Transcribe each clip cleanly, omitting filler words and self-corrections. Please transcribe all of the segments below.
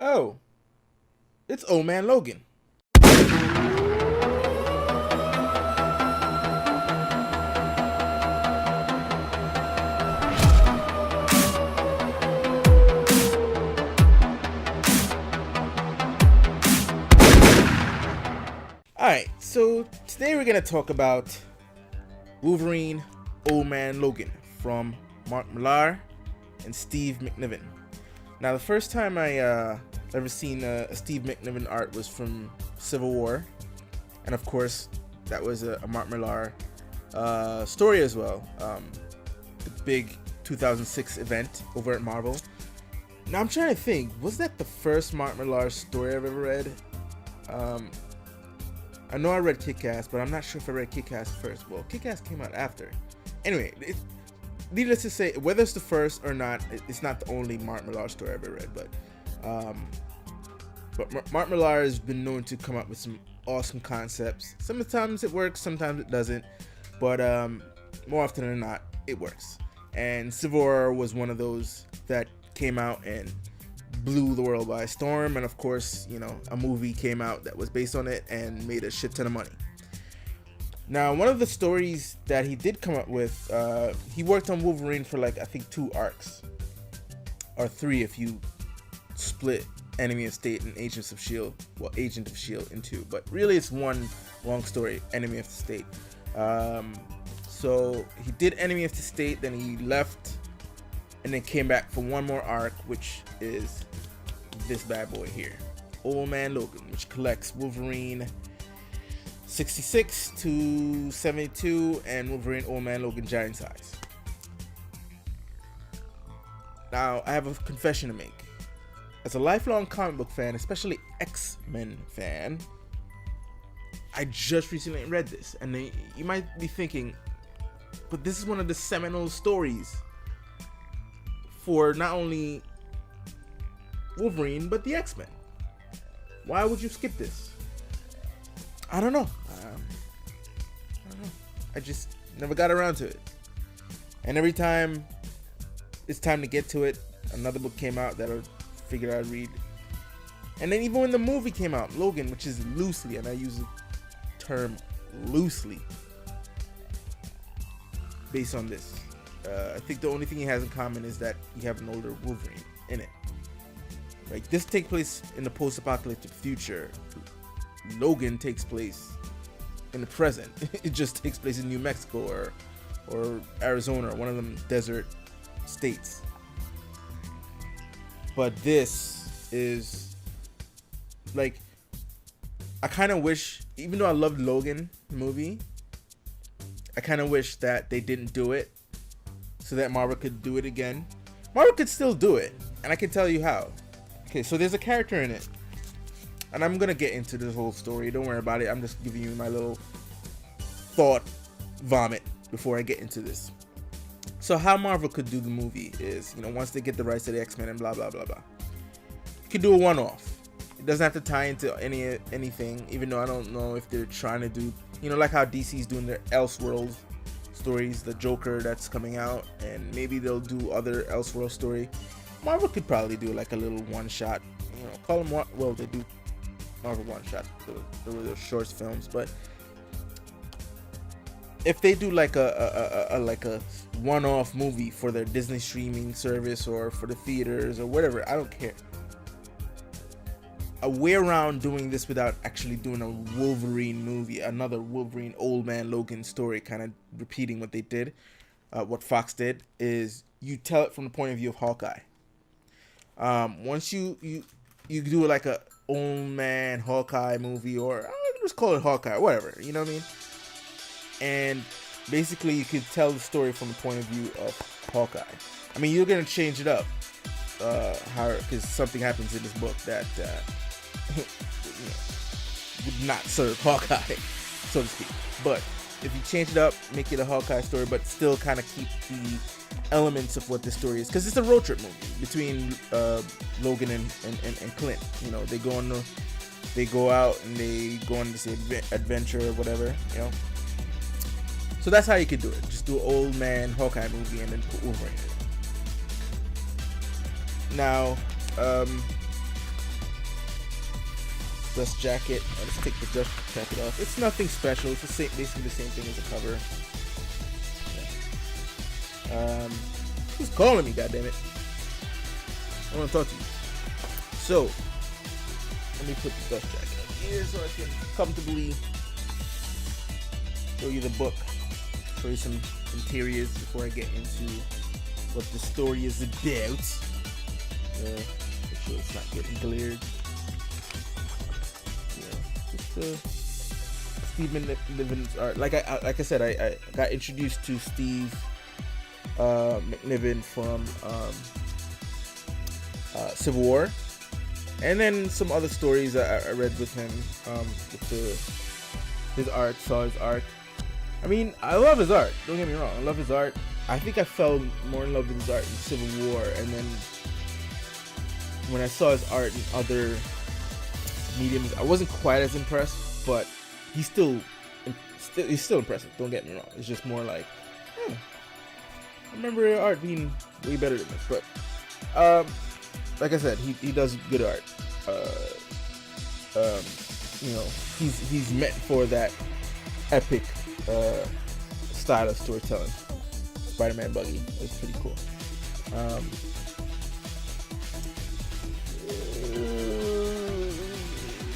Oh, it's Old Man Logan. Alright, so today we're going to talk about Wolverine, Old Man Logan from Mark Millar and Steve McNiven. Now, the first time I ever seen a Steve McNiven art was from Civil War, and of course, that was a Mark Millar story as well. The big 2006 event over at Marvel. Now, I'm trying to think, was that the first Mark Millar story I've ever read? I know I read Kick-Ass, but I'm not sure if I read Kick-Ass first. Well, Kick-Ass came out after. Anyway, needless to say, whether it's the first or not, it's not the only Mark Millar story I've ever read. But Mark Millar has been known to come up with some awesome concepts. Sometimes it works, sometimes it doesn't. But more often than not, it works. And Civil War was one of those that came out and blew the world by storm, and of course, you know, a movie came out that was based on it and made a shit ton of money. Now, one of the stories that he did come up with, he worked on Wolverine for like I think 2 arcs, or 3 if you split Enemy of State and Agents of Shield, well, Agent of Shield in 2, but really it's one long story, Enemy of the State. So he did Enemy of the State, then he left and then came back for one more arc, which is this bad boy here, Old Man Logan, which collects Wolverine 66 to 72 and Wolverine Old Man Logan Giant Size. Now, I have a confession to make. As a lifelong comic book fan, especially X-Men fan, I just recently read this, and you might be thinking, but this is one of the seminal stories for not only Wolverine, but the X-Men. Why would you skip this? I don't know. I just never got around to it. And every time it's time to get to it, another book came out that I figured I'd read. And then even when the movie came out, Logan, which is loosely, and I use the term loosely, based on this. I think the only thing he has in common is that you have an older Wolverine in it. Like, this takes place in the post-apocalyptic future. Logan takes place in the present. It just takes place in New Mexico or Arizona, or one of them desert states. But this is like, I kind of wish, even though I loved Logan movie, I kind of wish that they didn't do it so that Marvel could do it again. Marvel could still do it, and I can tell you how. Okay, so there's a character in it, and I'm gonna get into this whole story. Don't worry about it. I'm just giving you my little thought vomit before I get into this. So how Marvel could do the movie is, you know, once they get the rights to the X-Men and blah blah blah blah, you could do a one-off. It doesn't have to tie into anything, even though I don't know if they're trying to do, you know, like how DC's doing their Elseworlds stories, the Joker that's coming out, and maybe they'll do other Elseworld story. Marvel could probably do like a little one-shot, you know, call them what? Well, they do Marvel one-shot, the short films, but if they do like a one-off movie for their Disney streaming service or for the theaters or whatever, I don't care. A way around doing this without actually doing a Wolverine movie, another Wolverine Old Man Logan story, kind of repeating what they did, what Fox did, is you tell it from the point of view of Hawkeye. Once you do like a Old Man Hawkeye movie, or just call it Hawkeye, whatever, you know what I mean? And basically you could tell the story from the point of view of Hawkeye. I mean, you're gonna change it up, because something happens in this book that would not serve Hawkeye, so to speak. But if you change it up, make it a Hawkeye story, but still kind of keep the elements of what the story is, because it's a road trip movie between Logan and Clint. You know, they go out and they go on this adventure or whatever, you know. So that's how you could do it. Just do an old man Hawkeye movie and then put Wolverine in it. Now, dust jacket. Let's take the dust jacket off. It's nothing special. It's the same, basically the same thing as the cover. Who's calling me? Goddammit! I want to talk to you. So let me put the dust jacket up here so I can comfortably show you the book. Show you some interiors before I get into what the story is about. Make sure it's not getting glared. Just Steve McNiven's art. Like I said, I got introduced to Steve McNiven from Civil War, and then some other stories I read with him. With his art, saw his art. I mean, I love his art. Don't get me wrong, I love his art. I think I fell more in love with his art in Civil War, and then when I saw his art in other mediums, I wasn't quite as impressed, but he's still impressive. Don't get me wrong. It's just more like, I remember your art being way better than this. But like I said, he does good art. You know, he's meant for that epic style of storytelling. Spider-Man buggy is pretty cool.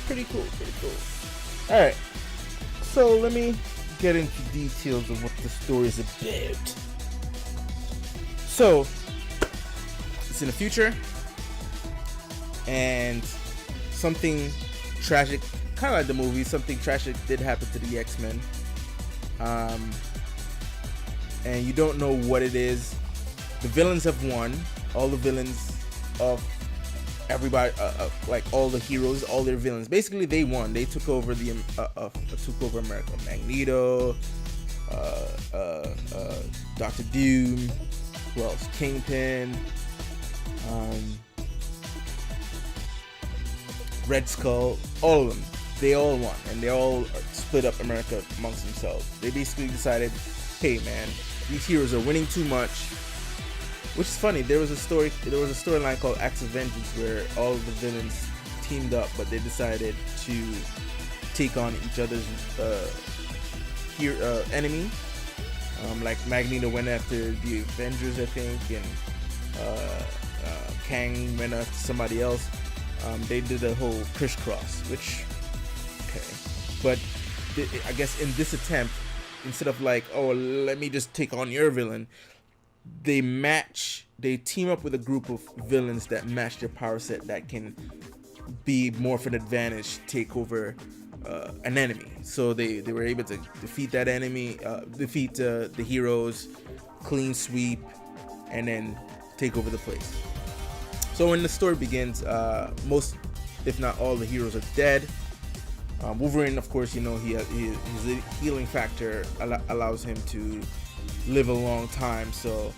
Pretty cool. All right, so let me get into details of what the story is about. So it's in the future, and something tragic, kind of like the movie, something tragic did happen to the X-Men. And you don't know what it is. The villains have won. All the villains of everybody, like all the heroes, all their villains. Basically, they won. They took over took over America. Magneto, Doctor Doom, who else? Kingpin, Red Skull. All of them. They all won, and they all split up America amongst themselves. They basically decided, hey man, these heroes are winning too much. Which is funny. There was a storyline called Acts of Vengeance where all of the villains teamed up, but they decided to take on each other's enemy. Like Magneto went after the Avengers, I think, and Kang went after somebody else. They did a whole crisscross, which, okay, but I guess in this attempt, instead of like, oh, let me just take on your villain, they team up with a group of villains that match their power set, that can be more of an advantage, take over an enemy. So they were able to defeat that enemy, defeat the heroes, clean sweep, and then take over the place. So when the story begins, most, if not all, the heroes are dead. Wolverine, of course, you know, his healing factor allows him to live a long time. So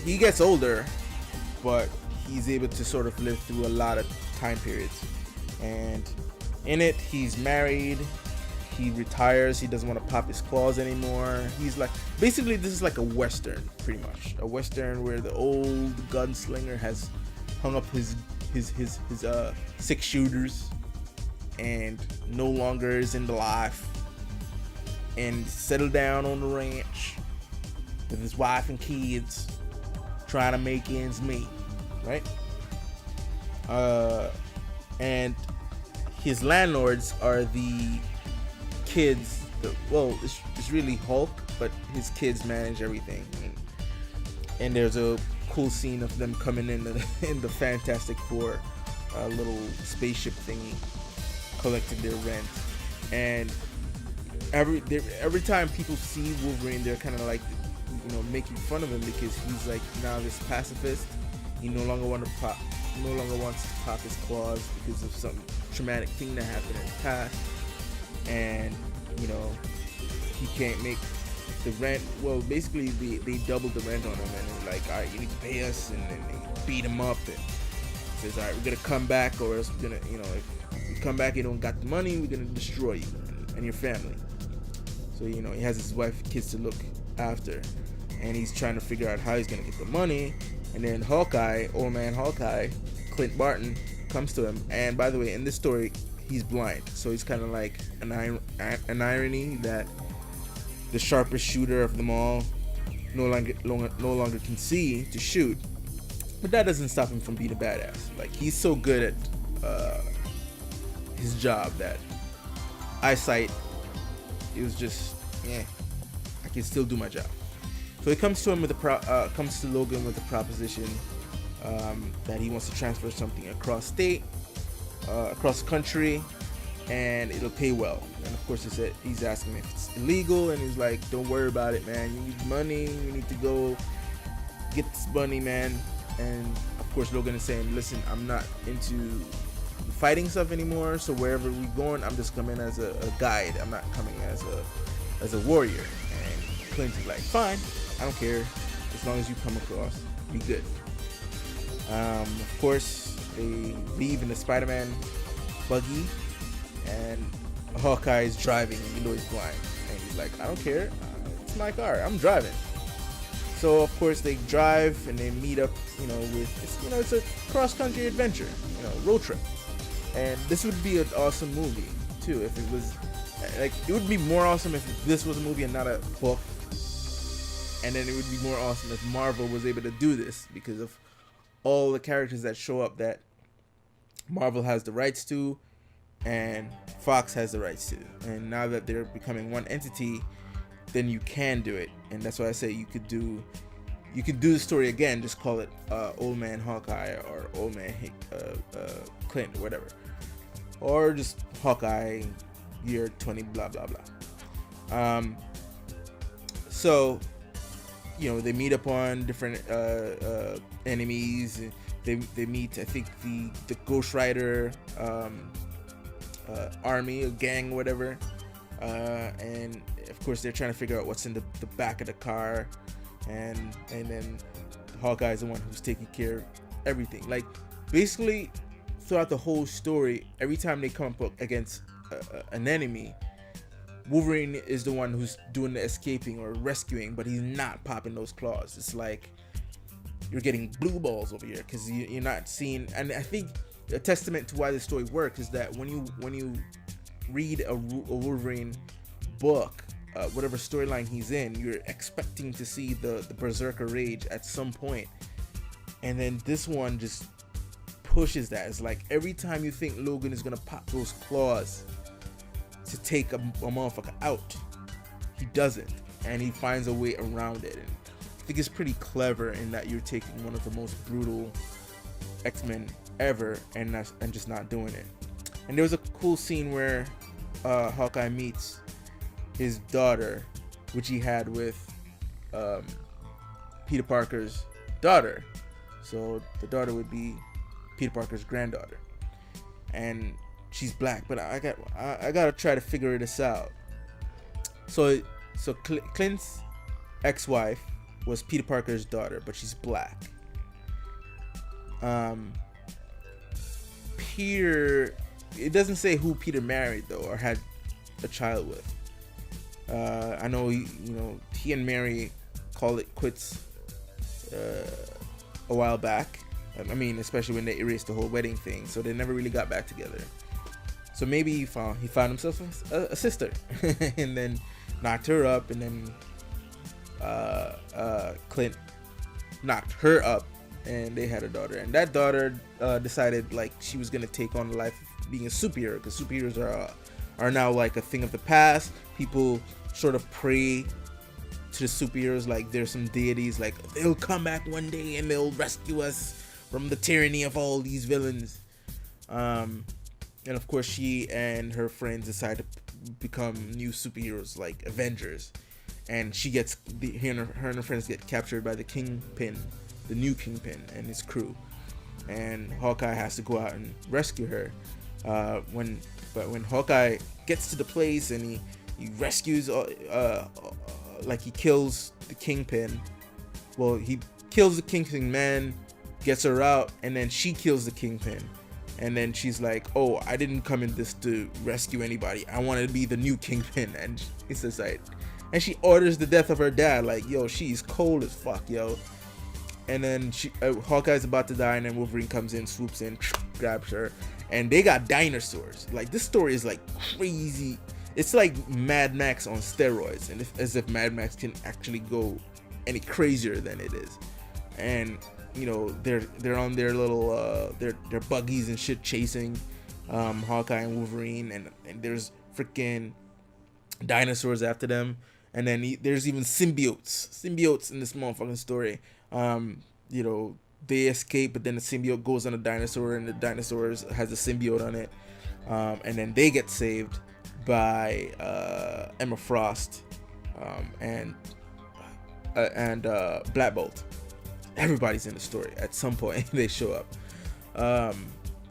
he gets older, but he's able to sort of live through a lot of time periods. And in it, he's married. He retires. He doesn't want to pop his claws anymore. He's like, basically, this is like a Western, pretty much. A Western where the old gunslinger has hung up his 6 shooters and no longer is in the life, and settled down on the ranch with his wife and kids, trying to make ends meet, right? And his landlords are the kids. It's really Hulk, but his kids manage everything. And there's a cool scene of them coming in the Fantastic Four little spaceship thingy, collecting their rent. And every time people see Wolverine, they're kind of like, you know, making fun of him because he's like now this pacifist. He no longer wants to pop his claws because of some traumatic thing that happened in the past, and you know, he can't make the rent. Well, basically they doubled the rent on him, and they're like, all right, you need to pay us, and then they beat him up and says, all right, we're gonna come back, or else we're gonna, you know, if you come back and you don't got the money, we're gonna destroy you and your family. So, you know, he has his wife and kids to look after, and he's trying to figure out how he's gonna get the money. And then Hawkeye, old man Hawkeye, Clint Barton, comes to him. And by the way, in this story, he's blind, so he's kind of like an irony that the sharpest shooter of them all no longer can see to shoot, but that doesn't stop him from being a badass. Like, he's so good at his job that eyesight, it was just, yeah, I can still do my job. So he comes to him with comes to Logan with a proposition that he wants to transfer something across state, across the country, and it'll pay well. And of course, he's asking if it's illegal, and he's like, "Don't worry about it, man. You need money. You need to go get this money, man." And of course, Logan is saying, "Listen, I'm not into fighting stuff anymore. So wherever we're going, I'm just coming as a guide. I'm not coming as a warrior." And Clint is like, "Fine, I don't care. As long as you come across, be good." Of course, they leave in the Spider-Man buggy, and Hawkeye is driving even though he's blind, and he's like, "I don't care, it's my car, I'm driving." So of course they drive and they meet up, it's a cross-country adventure, road trip. And this would be an awesome movie too if it was like, it would be more awesome if this was a movie and not a book. And then it would be more awesome if Marvel was able to do this because of all the characters that show up that Marvel has the rights to and Fox has the rights to. And now that they're becoming one entity, then you can do it. And that's why I say you could do the story again, just call it Old Man Hawkeye or Old Man Clint or whatever. Or just Hawkeye year 20 blah blah blah. So they meet up on different enemies. They meet, I think, the Ghost Rider army or gang or whatever, and of course they're trying to figure out what's in the back of the car, and then Hawkeye is the one who's taking care of everything. Like, basically throughout the whole story, every time they come up against an enemy, Wolverine is the one who's doing the escaping or rescuing, but he's not popping those claws. It's like you're getting blue balls over here because you're not seeing. And I think a testament to why this story works is that when you read a Wolverine book, whatever storyline he's in, you're expecting to see the berserker rage at some point, and then this one just pushes that. It's like every time you think Logan is gonna pop those claws to take a motherfucker out, he doesn't, and he finds a way around it. And I think it's pretty clever in that you're taking one of the most brutal X-Men ever and just not doing it. And there was a cool scene where Hawkeye meets his daughter, which he had with Peter Parker's daughter. So the daughter would be Peter Parker's granddaughter, and she's black. But I gotta try to figure this out. So Clint's ex-wife was Peter Parker's daughter, but she's black. Peter, it doesn't say who Peter married though or had a child with. I know he and Mary called it quits a while back. I mean, especially when they erased the whole wedding thing, so they never really got back together. So maybe he found himself a sister, and then knocked her up, and then Clint knocked her up, and they had a daughter. And that daughter decided like she was gonna take on the life of being a superhero, because superheroes are now like a thing of the past. People sort of pray to the superheroes like they're some deities, like they'll come back one day and they'll rescue us from the tyranny of all these villains. And of course she and her friends decide to become new superheroes like Avengers, and she gets her and her friends get captured by the Kingpin, the new Kingpin, and his crew, and Hawkeye has to go out and rescue her. When Hawkeye gets to the place and he rescues like he kills the Kingpin. Well, he kills the Kingpin man, gets her out, and then she kills the Kingpin. And then she's like, "Oh, I didn't come in this to rescue anybody. I wanted to be the new Kingpin." And he says like, and she orders the death of her dad. Like, yo, she's cold as fuck, yo. and then Hawkeye's about to die, and then Wolverine comes in, swoops in, grabs her, and they got dinosaurs. Like, this story is like crazy. It's like Mad Max on steroids, and as if Mad Max can actually go any crazier than it is. And you know, they're on their little their buggies and shit, chasing Hawkeye and Wolverine, and there's freaking dinosaurs after them. And then there's even symbiotes in this motherfucking story. You know, they escape, but then the symbiote goes on a dinosaur, and the dinosaur has a symbiote on it. And then they get saved by Emma Frost and Black Bolt. Everybody's in the story at some point. They show up.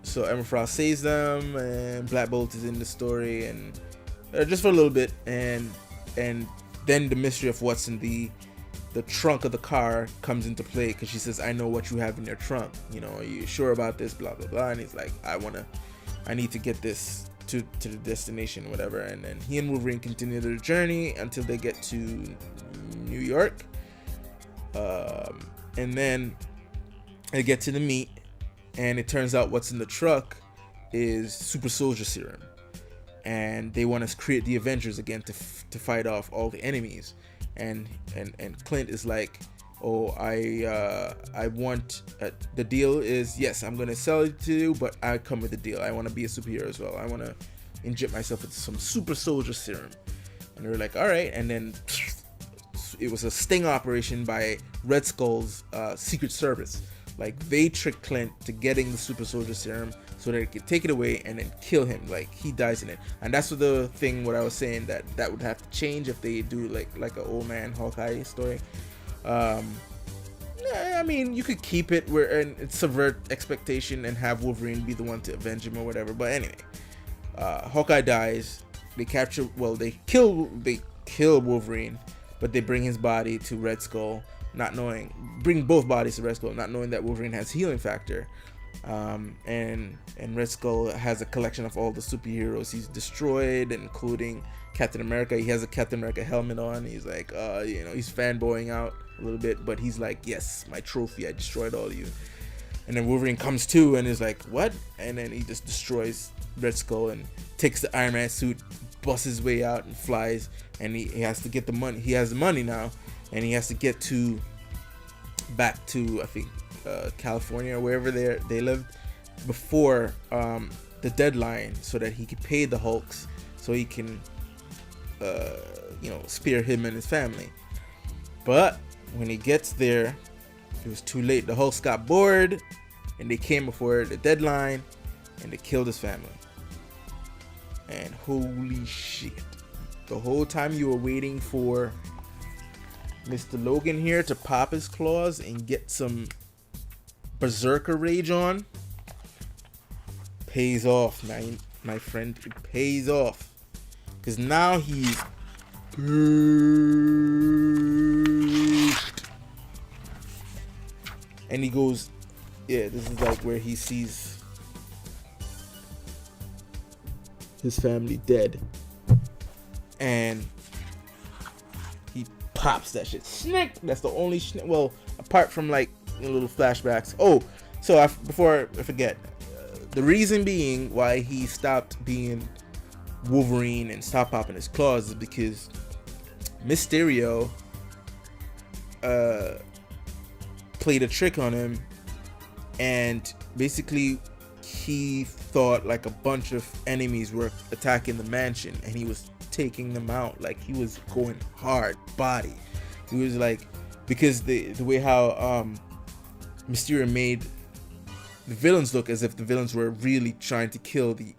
So Emma Frost saves them, and Black Bolt is in the story, and just for a little bit, and then the mystery of what's in the trunk of the car comes into play, because she says, I know what you have in your trunk, you know, are you sure about this, blah blah blah. And he's like, I need to get this to the destination, whatever. And then he and Wolverine continue their journey until they get to New York, and then they get to the meet, and it turns out what's in the truck is super soldier serum, and they want to create the Avengers again to fight off all the enemies. And Clint is like, oh, I want the deal is, yes, I'm gonna sell it to you, but I come with the deal. I want to be a superhero as well. I want to inject myself with some super soldier serum. And they're like, all right. And then it was a sting operation by Red Skull's Secret Service. Like, they tricked Clint to getting the super soldier serum so that they could take it away and then kill him. Like, he dies in it. And that's the thing, what I was saying, that would have to change if they do like an old man Hawkeye story. I mean, you could keep it where and subvert expectation and have Wolverine be the one to avenge him or whatever. But anyway, Hawkeye dies. They kill Wolverine, but they bring his body to Red Skull, bring both bodies to Red Skull, not knowing that Wolverine has healing factor. And Red Skull has a collection of all the superheroes he's destroyed, including Captain America. He has a Captain America helmet on. He's like, you know, he's fanboying out a little bit, but he's like, yes, my trophy, I destroyed all of you. And then Wolverine comes to and is like, what? And then he just destroys Red Skull and takes the Iron Man suit, busts his way out and flies. And he has to get the money. He has the money now, and he has to get back to I think California or wherever they lived before the deadline, so that he could pay the Hulks, so he can spare him and his family. But when he gets there, it was too late. The Hulks got bored, and they came before the deadline, and they killed his family. And holy shit, the whole time you were waiting for Mr. Logan here to pop his claws and get some berserker rage on, pays off, man, my friend. It pays off, because now he's pissed. And he goes, yeah, this is like where he sees his family dead, and he pops that shit. Snick. That's the only snick. Well, apart from like little flashbacks. Oh, so before I forget, the reason being why he stopped being Wolverine and stopped popping his claws is because Mysterio played a trick on him, and basically he thought like a bunch of enemies were attacking the mansion, and he was taking them out. Like, he was going hard body. He was like, because the way how Mysterio made the villains look as if the villains were really trying to kill the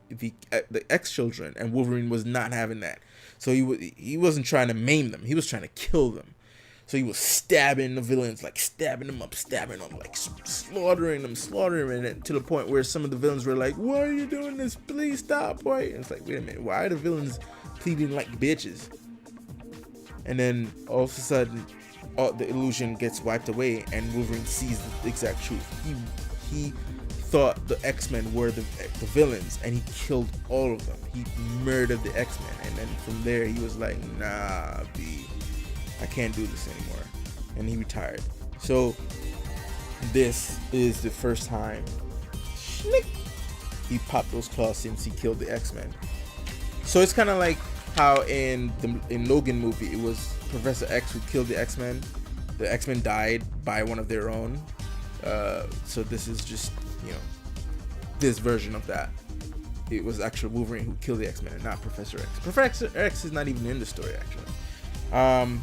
ex-children, and Wolverine was not having that. So he wasn't trying to maim them, he was trying to kill them. So he was stabbing the villains, like stabbing them, like slaughtering them, and to the point where some of the villains were like, why are you doing this? Please stop, boy. And it's like, wait a minute, why are the villains pleading like bitches? And then all of a sudden, the illusion gets wiped away, and Wolverine sees the exact truth. He thought the X-Men were the villains, and he killed all of them. He murdered the X-Men, and then from there he was like, nah, I can't do this anymore, and he retired. So this is the first time he popped those claws since he killed the X-Men. So it's kind of like how in Logan movie it was Professor X who killed the X-Men. The X-Men died by one of their own. So this is just, this version of that. It was actually Wolverine who killed the X-Men and not Professor X. Professor X is not even in the story actually.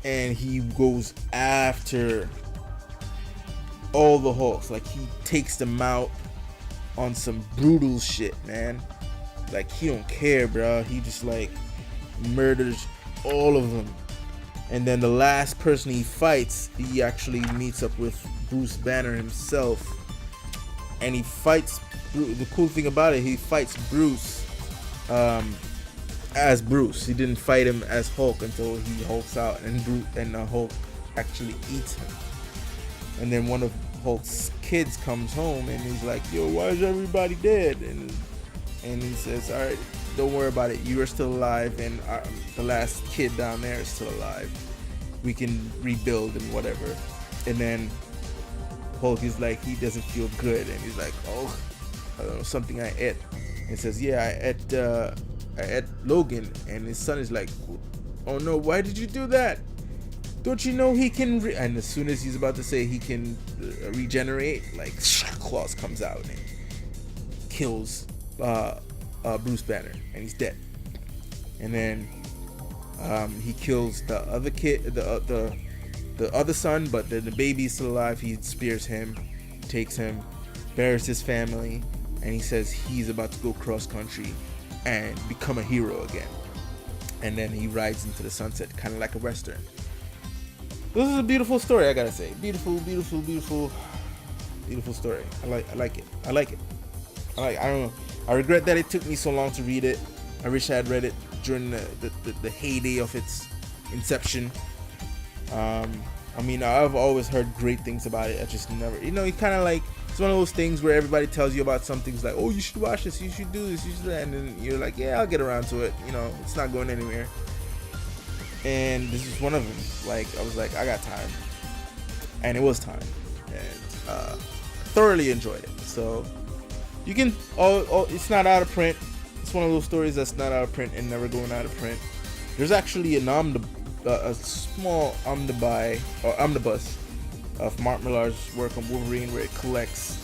And he goes after all the Hulks. Like, he takes them out on some brutal shit, man. Like, he don't care, bro. He just like murders all of them. And then the last person he fights, he actually meets up with Bruce Banner himself. And he fights, the cool thing about it, he fights Bruce as Bruce. He didn't fight him as Hulk until he hulks out and Hulk actually eats him. And then one of Hulk's kids comes home and he's like, yo, why is everybody dead? And he says, all right, don't worry about it. You are still alive, and the last kid down there is still alive. We can rebuild and whatever. And then Hulk is like, he doesn't feel good, and he's like, oh, I don't know, something I ate. And says, yeah, I ate Logan. And his son is like, oh no, why did you do that? Don't you know he can and as soon as he's about to say he can regenerate, like, claws comes out and kills Bruce Banner, and he's dead. And then he kills the other kid, the other son, but the baby's still alive. He spears him, takes him, buries his family, and he says he's about to go cross country and become a hero again. And then he rides into the sunset, kind of like a western. This is a beautiful story, I gotta say. Beautiful story. I like it. I don't know. I regret that it took me so long to read it. I wish I had read it during the heyday of its inception. I mean, I've always heard great things about it. I just never, it's kind of like, it's one of those things where everybody tells you about something. It's like, oh, you should watch this, you should do this, you should do that. And then you're like, yeah, I'll get around to it. It's not going anywhere. And this is one of them. Like, I was like, I got time. And it was time. And thoroughly enjoyed it. So you can, it's not out of print. It's one of those stories that's not out of print and never going out of print. There's actually a small omnibus of Mark Millar's work on Wolverine, where it collects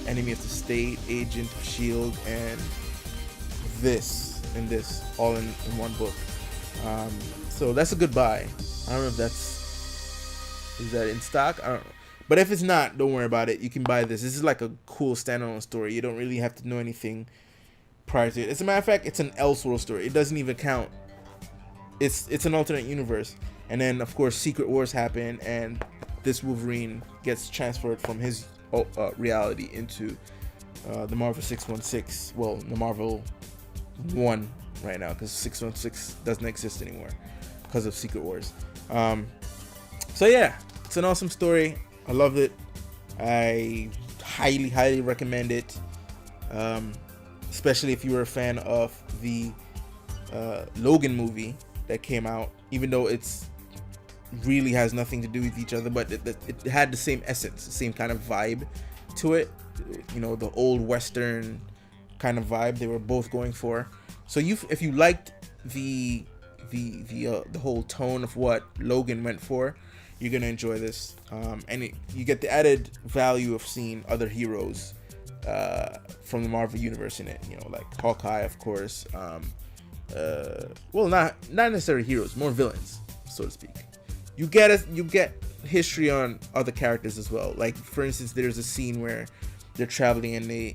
Enemy of the State, Agent of S.H.I.E.L.D., and this all in one book. So that's a good buy. I don't know if is that in stock? I don't know. But if it's not, don't worry about it. You can buy this. This is like a cool standalone story. You don't really have to know anything prior to it. As a matter of fact, it's an Elseworld story. It doesn't even count. It's an alternate universe. And then, of course, Secret Wars happen, and this Wolverine gets transferred from his reality into the Marvel 616. Well, the Marvel 1 right now, because 616 doesn't exist anymore because of Secret Wars. So yeah, it's an awesome story. I loved it. I highly recommend it, especially if you were a fan of the Logan movie that came out, even though it's really has nothing to do with each other, but it had the same essence, the same kind of vibe to it, the old western kind of vibe they were both going for. So if you liked the whole tone of what Logan went for, you're gonna enjoy this, and you get the added value of seeing other heroes from the Marvel universe in it, like Hawkeye, of course. Well, not necessarily heroes, more villains, so to speak. You get history on other characters as well. Like, for instance, there's a scene where they're traveling and they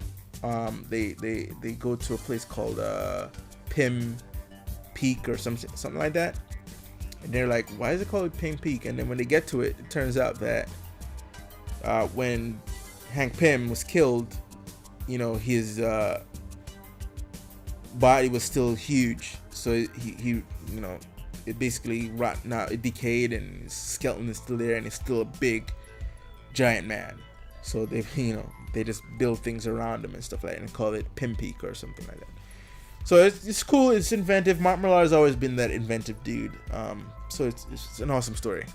go to a place called Pym Peak or something like that, and they're like, why is it called Pym Peak? And then when they get to it, it turns out that when Hank Pym was killed, his body was still huge, so he it basically rotten out, it decayed, and his skeleton is still there, and it's still a big giant man. So they just build things around him and stuff like that, and call it Pym Peak or something like that. So it's cool, it's inventive. Mark Millar has always been that inventive dude. So it's an awesome story.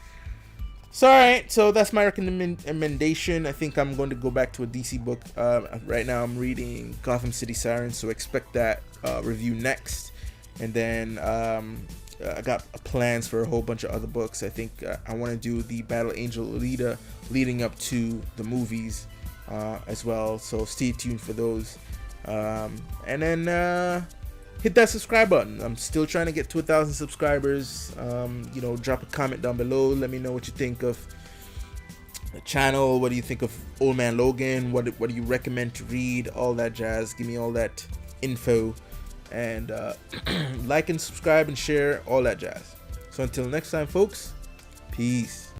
So alright, so that's my recommendation. I think I'm going to go back to a DC book. Right now I'm reading Gotham City Sirens, so expect that review next. And then I got plans for a whole bunch of other books. I think I want to do the Battle Angel Alita leading up to the movies as well. So stay tuned for those. And then hit that subscribe button. I'm still trying to get to 1,000 subscribers. You know, drop a comment down below. Let me know what you think of the channel. What do you think of Old Man Logan? What do you recommend to read? All that jazz. Give me all that info. And like and subscribe and share, all that jazz. So until next time, folks, peace.